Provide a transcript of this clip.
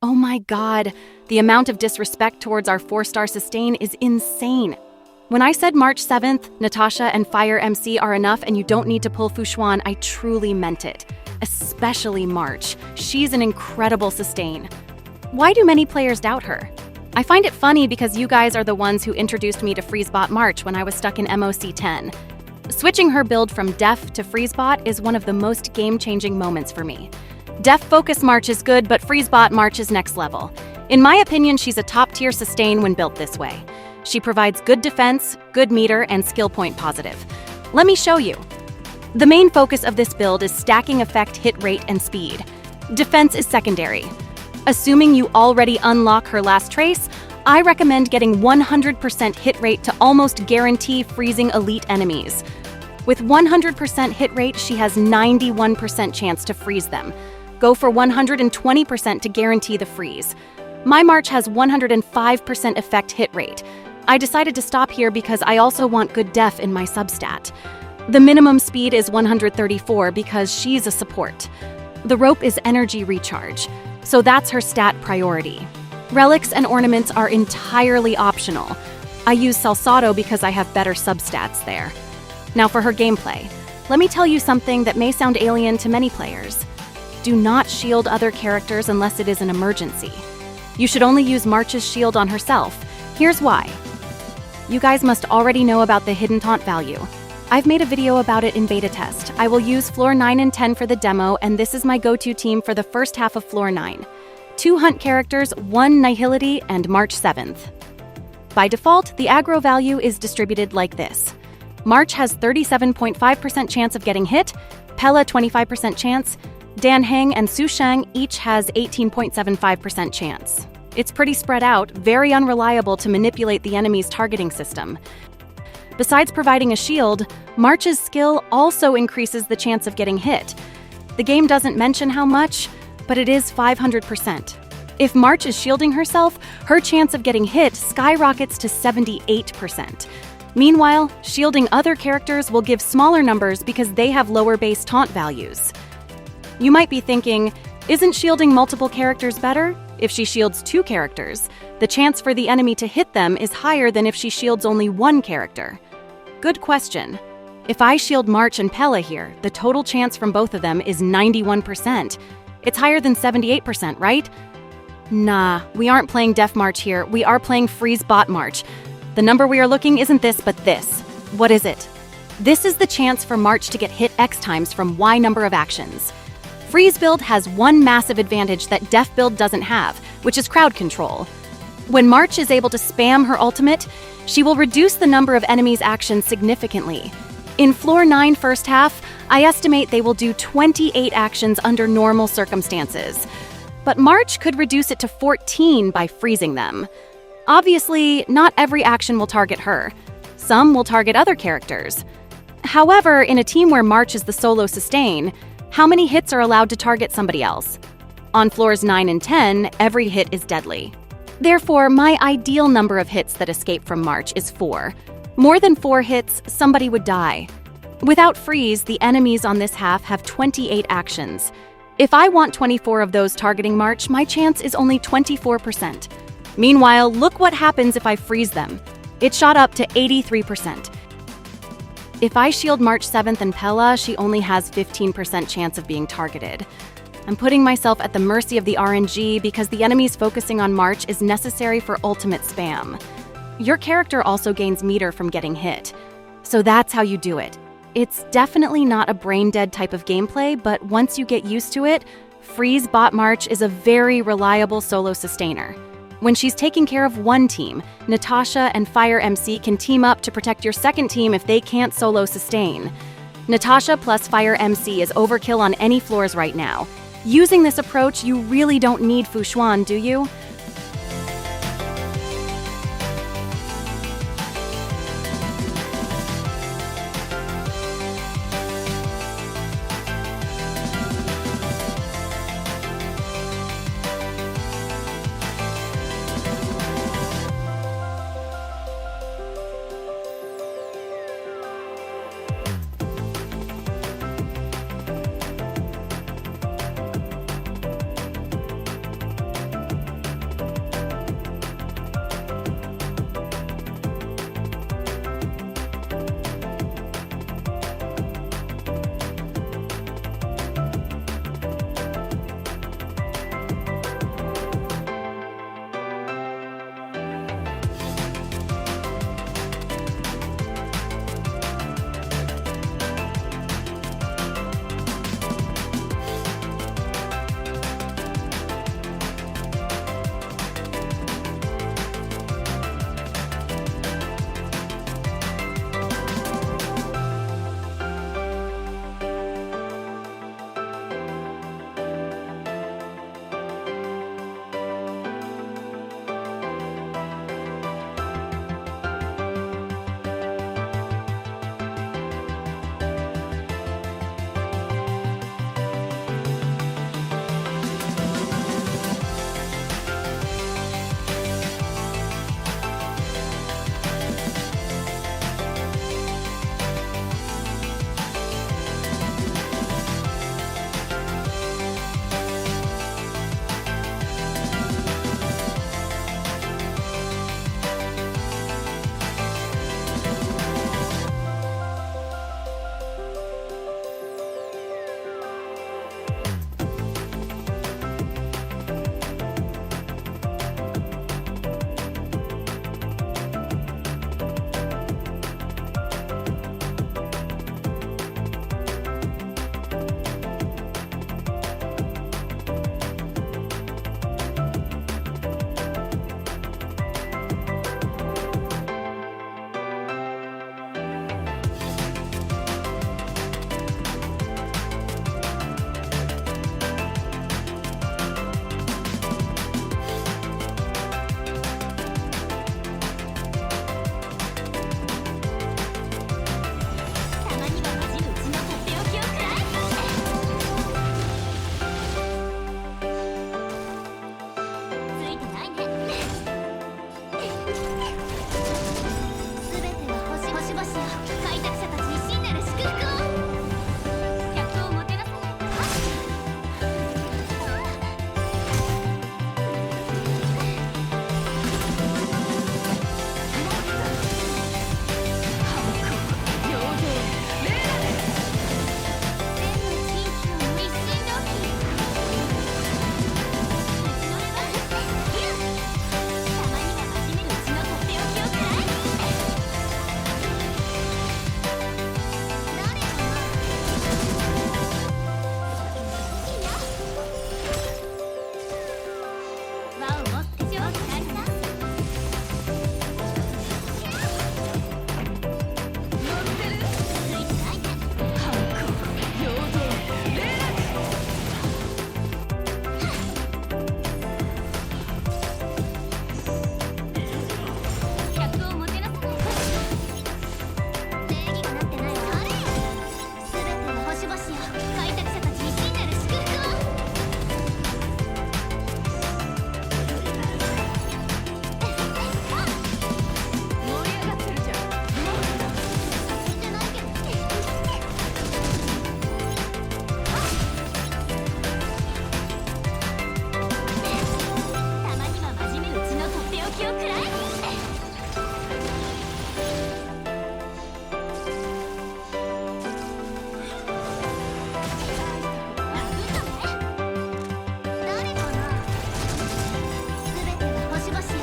Oh my god, the amount of disrespect towards our 4-star sustain is insane. When I said March 7th, Natasha and Fire MC are enough and you don't need to pull Xuan, I truly meant it. Especially March. She's an incredible sustain. Why do many players doubt her? I find it funny because you guys are the ones who introduced me to Freezebot March when I was stuck in MOC 10. Switching her build from Def to Freezebot is one of the most game-changing moments for me. Def Focus March is good, but Freezebot March is next level. In my opinion, she's a top-tier sustain when built this way. She provides good defense, good meter, and skill point positive. Let me show you. The main focus of this build is stacking effect, hit rate, and speed. Defense is secondary. Assuming you already unlock her last trace, I recommend getting 100% hit rate to almost guarantee freezing elite enemies. With 100% hit rate, she has 91% chance to freeze them. Go for 120% to guarantee the freeze. My March has 105% effect hit rate. I decided to stop here because I also want good def in my substat. The minimum speed is 134 because she's a support. The rope is energy recharge, so that's her stat priority. Relics and ornaments are entirely optional. I use Salsado because I have better substats there. Now for her gameplay. Let me tell you something that may sound alien to many players. Do not shield other characters unless it is an emergency. You should only use March's shield on herself. Here's why. You guys must already know about the hidden taunt value. I've made a video about it in beta test. I will use floor 9 and 10 for the demo, and this is my go-to team for the first half of floor 9. 2 hunt characters, 1 nihility, and March 7th. By default, the aggro value is distributed like this. March has 37.5% chance of getting hit, Pella 25% chance, Dan Heng and Su Sheng each has 18.75% chance. It's pretty spread out, very unreliable to manipulate the enemy's targeting system. Besides providing a shield, March's skill also increases the chance of getting hit. The game doesn't mention how much, but it is 500%. If March is shielding herself, her chance of getting hit skyrockets to 78%. Meanwhile, shielding other characters will give smaller numbers because they have lower base taunt values. You might be thinking, isn't shielding multiple characters better? If she shields 2 characters, the chance for the enemy to hit them is higher than if she shields only 1 character. Good question. If I shield March and Pella here, the total chance from both of them is 91%. It's higher than 78%, right? Nah, we aren't playing Def March here, we are playing Freezebot March. The number we are looking isn't this, but this. What is it? This is the chance for March to get hit X times from Y number of actions. Freeze build has one massive advantage that Def build doesn't have, which is crowd control. When March is able to spam her ultimate, she will reduce the number of enemies' actions significantly. In floor 9 first half, I estimate they will do 28 actions under normal circumstances. But March could reduce it to 14 by freezing them. Obviously, not every action will target her. Some will target other characters. However, in a team where March is the solo sustain, how many hits are allowed to target somebody else? On floors 9 and 10, every hit is deadly. Therefore, my ideal number of hits that escape from March is 4. More than 4 hits, somebody would die. Without freeze, the enemies on this half have 28 actions. If I want 24 of those targeting March, my chance is only 24%. Meanwhile, look what happens if I freeze them. It shot up to 83%. If I shield March 7th and Pella, she only has 15% chance of being targeted. I'm putting myself at the mercy of the RNG because the enemies focusing on March is necessary for ultimate spam. Your character also gains meter from getting hit. So that's how you do it. It's definitely not a brain-dead type of gameplay, but once you get used to it, Freezebot March is a very reliable solo sustainer. When she's taking care of one team, Natasha and Fire MC can team up to protect your second team if they can't solo sustain. Natasha plus Fire MC is overkill on any floors right now. Using this approach, you really don't need Xuan, do you? しばし